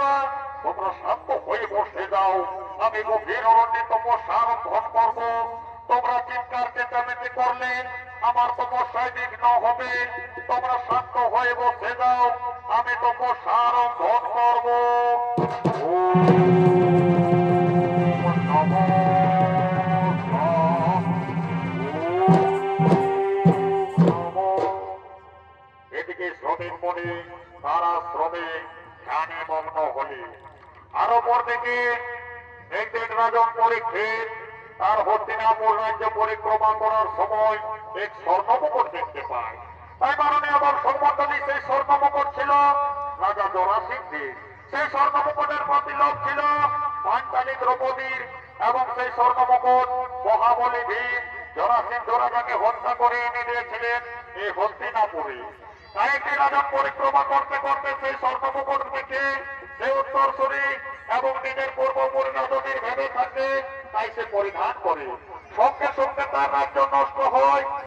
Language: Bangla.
রাজপুত্ররা, তোমরা শান্ত হয়ে বসে যাও। আমি গভীর অরণ্যে তপস্যা আরম্ভ করব। তোমরা চিৎকার চেঁচামেচি করলে আমার তপস্যায় বিঘ্ন হবে। তোমরা শান্ত হয়ে বসে যাও, আমি তপস্যা আরম্ভ করব। এদিকে শ্রমিক মনে তারা শ্রমে ধ্যানে মগ্ন হলে, আরো পর থেকে একদিন রাজন পরীক্ষিত তার হস্তিনাপুর রাজ্য পরিক্রমা করার সময় এক স্বর্ণমুকুট দেখতে পায়। তাই মাননীয় দর্শকমণ্ডলী, সেই স্বর্ণমুকুট ছিল রাজা জরাসিংহের। সেই স্বর্ণমুকুটের প্রতি লোভ ছিল পাঞ্চালী দ্রৌপদীর, এবং সেই স্বর্ণমুকুট মহাবলী ভীম জরাসিংহ রাজাকে হত্যা করে এনে দিয়েছিলেন এই হস্তিনাপুরে। তাই একটি রাজন পরিক্রমা করতে করতে সেই স্বর্ণমুকুট দেখে সে উত্তরসূরি এবং নিজের পূর্বপুরী রাজনীর ভেবে থাকে, তাই সে পরিধান করে। সঙ্গে সঙ্গে তার রাজ্য নষ্ট হয়।